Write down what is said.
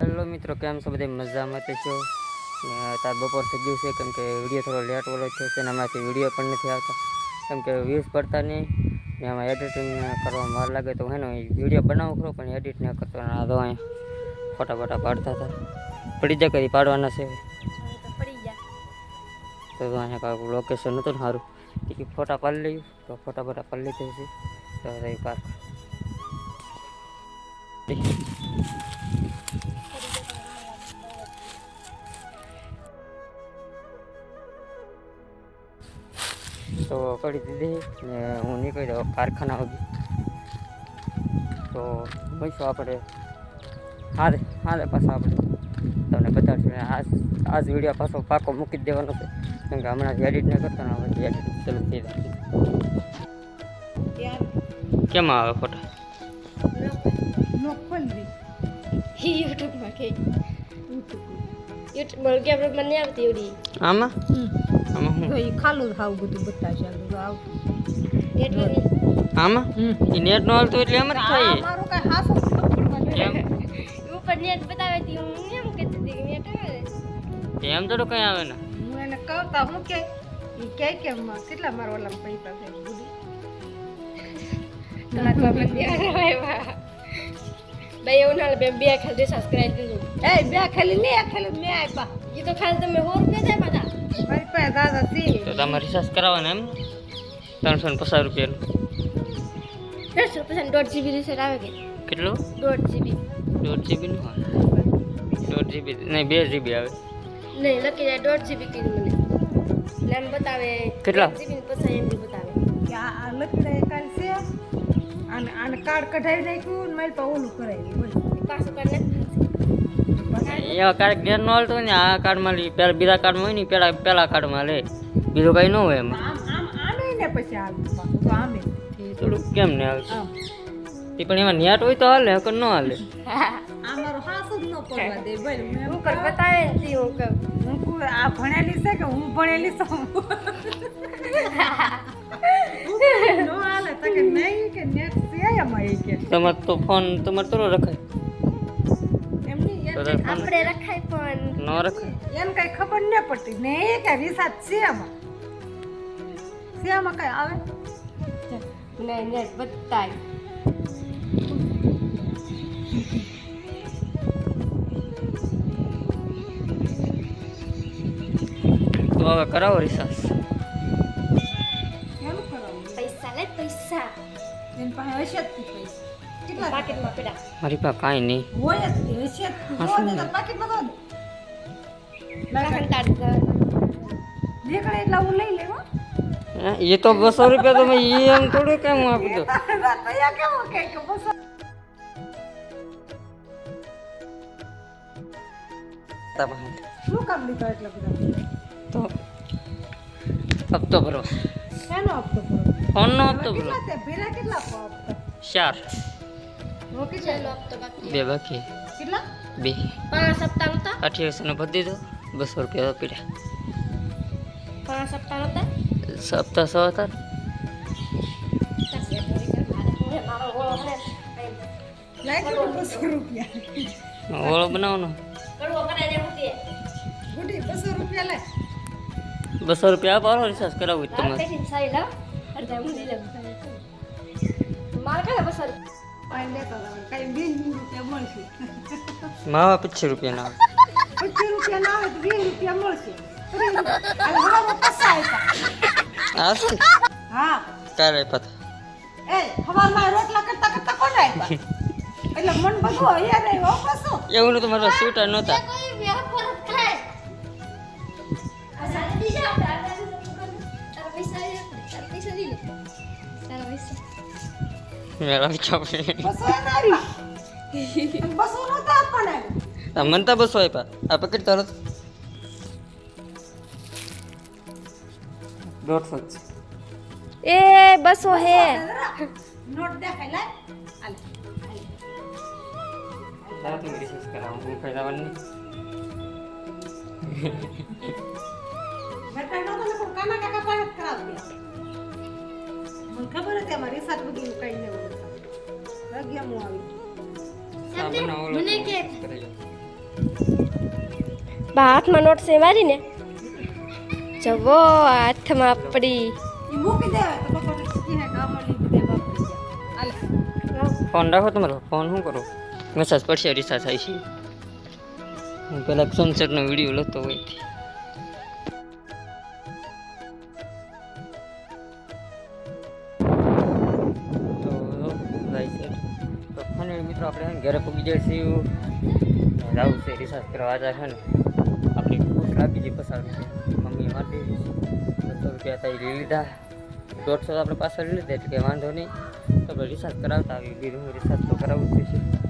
Hello મિત્રો, કેમ છો? બધા મજામાં તો છો ને? તાર બપોર થઈ ગયું છે કેમ કે વિડીયો થોડો લેટ ઓલો થયો છે ને હમણાંથી વિડીયો પણ નથી આવતા કેમ કે વ્યૂઝ પડતા નહીં ને આમાં એડિટિંગ કરવામાં વાર લાગે તો એનો વિડીયો બનાવું ખરો પણ એડિટ ન કરતો. આ તો અહીંયા ફોટા પાડતા હતા, પડી જાય કદી પાડવાના છે તો અહીંયા કાંઈક લોકેશન હતું ને સારું કે ફોટા પાડી લઈએ તો ફોટા પાડી લીધા છે તો રહી પાર્ક. તો કરી દીધી ને હું નીકળી જાઉં કારખાના સુધી. તો મળીશું આપણે હાલે પાછા આપણે તમને બતાડશું. આજ વિડીયો પાછો પાકો મૂકી જ દેવાનો છે કેમ કે હમણાં એડિટ ન કરતા ને હવે એડિટ ચાલુ થઈ જાય. કેમ આવે ફોટા? આમાં ખાલું ખાવ બધું બતાવશે આમાં એ નેટ નો હાલતો એટલે એમ જ થાય. મારું કઈ હાસું કેમ ઉપર નેટ બતાવે તી હું એમ કહેતી હતી કે નેટ આવે એમ તો કઈ આવે ને. હું એને કહતા હું કે કે કેટલા મારા ઓલા પૈસા છે બુડી કલાક બાપા ત્યારે આવ્યા બે એવું ના બે ખાલી સબસ્ક્રાઇબ દીધું એ બે ખાલી લે ખાલી મેં આપ્યા એ તો ખાલી તમે 100 રૂપિયા થાય પાછા મારી પાસે દાદા છે તો તમારે રિચાર્જ કરાવવાના એમ 350 રૂપિયાનું. 10% 1.5 GB રિચાર્જ આવે કે કેટલું? 1.5 GB 1.5 GB નું આવે? 1.5 GB નહીં 2 GB આવે. નહીં લખી જાય 1.5 GB કીધું મને એટલે એમ બતાવે કેટલા? 1 GB ને પછી MB બતાવે કે આ લખડે કાલ છે આને કાર્ડ કઢાવી નાખ્યું ને મારી પાસે ઓલું કરાવી બોલ પાછું કાઢ નાખ એવા કાર્ડ ઘેર નો હાલતો હોય ને આ કાર્ડમાં લે પેલા બીજા કાર્ડમાં હોય ને પેલા કાર્ડમાં લે બીજું કઈ ન હોય એમાં. આમે ને પછી આવ્યું પાછું તો આમે થોડુંક કેમ ને આવે આમ તે પણ એમાં નેટ હોય તો હાલે હકર ન હાલે. આ મારો હાસ જ ન પડવા દે બોલ મેં હું કર બતાવે ને તી હું કર હું કોઈ આ ભણેલી છે કે હું ભણેલી છું નો હાલે તો કે નહીં કે નેટ છે એમાં એ કે તમારે તો ફોન તમારે તો રખાય એમની આપણે રખાય પણ ન રખાય. એમ કઈ ખબર ન પડતી ને એ કે રિસાત છે આમાં કઈ આવે ને નેટ બતાય તો હવે કરાવો રિચાર્જ. એમ કરાવું પૈસા લે પૈસા એન પાસે હશે જ તે પૈસા કેટલા પાકેટમાં પેડા મારી પાસે કાંઈ નહીં. હોય જ તે હશે જ તે. જો ને તાર પાકીટમાં તો લાખન કાઢ નીકળે એટલે હું લઈ લેવો એ તો 200 રૂપિયા તમે એમ થોડું કેમ આપી દો. તૈયાર કેવો કે બસ શું કામ લીધો એટલા બધા તો હપ્તો ભરો, શેનો હપ્તો ભરો ફોનનો હપ્તો ભરો. કેટલા તે ભેરા કેટલા હપ્તા 4 રોકી ચાલો ચાલો અબ તો બાકી 2 બાકી કેટલા 2 5 સપ્તાહ નતા 28 નો ભરી દીધો 200 રૂપિયા પીડ્યા. 5 સપ્તાહ નતા સપ્તાહ 100 હતા. મારો ગોળો હે લાગ્યો 200 રૂપિયા ઓળો બનાવવાનો કડવો કરાય દે મૂકી ગુડી 200 રૂપિયા લે 200 રૂપિયા આપો રિચાર્જ કરાવવું જ તમારે. પેટી સાઈ લાવ અડધા હું લઈ લઉં માર કાલે બસર પાઈ લેતા હતા કઈ 20 રૂપિયા મળશે માવા 25 રૂપિયા ના 25 રૂપિયા ના આવે તો 20 રૂપિયા મળશે અને હવા પૈસા આપ્યા આ શું હા કારે પતા એ હવામાં રોટલા કરતા કોણ આપ્યા એટલે મન બધું અહીંયા રહી હો પાછો એવું નતું મારા સ્વેટર નહોતા. કોઈ વ્યાપાર ખાય અસલ બીજા તારા પૈસા લઈ લે તારા પૈસા મેરા ચોપડી બસો નારી બસો નતા આપવાના મને તો 200 આપ્યા. આ પેકેટ તરત 150 એ 200 હે નોટ દેખાય લે આલે લાવ તું રિસર્ચ કરાવું હું ફાયદાવાની બેટા નો તો લોકો કાના કાકા પાસે કરાવી દે મને ખબર હતી અમારી સાત બધી કઈ ને રગ્યા મો આવી સાબના ઓલો મને કે કરી લો. બા હાથમાં નોટ છે મારીને જવો હાથમાં પડી ઈ મૂકી દેવાય તો બપોર પછી કહે કે અમારી બધા વાપરી ગયા. હાલે. ફોન રાખો તમારો ફોન શું કરો મેસેજ પડશે રિસાર્જ થાય છે હું પેલા સનસેટનો વિડીયો લેતો હોય તો ફાઇનલી મિત્રો આપણે ઘરે પૂગી જાય છીએ જવું છે રિસાર્જ કરવા આજે છે ને આપણી ભૂખ લાગી છે 50 રૂપિયા મમ્મીએ મારી દીધી 200 રૂપિયા હતા એ લીધા 150 આપણે પાછળ લીધા એટલે કે વાંધો નહીં તો આપણે રિસાર્જ કરાવતા આવી બીજું રિસાર્જ તો કરાવવું જ છે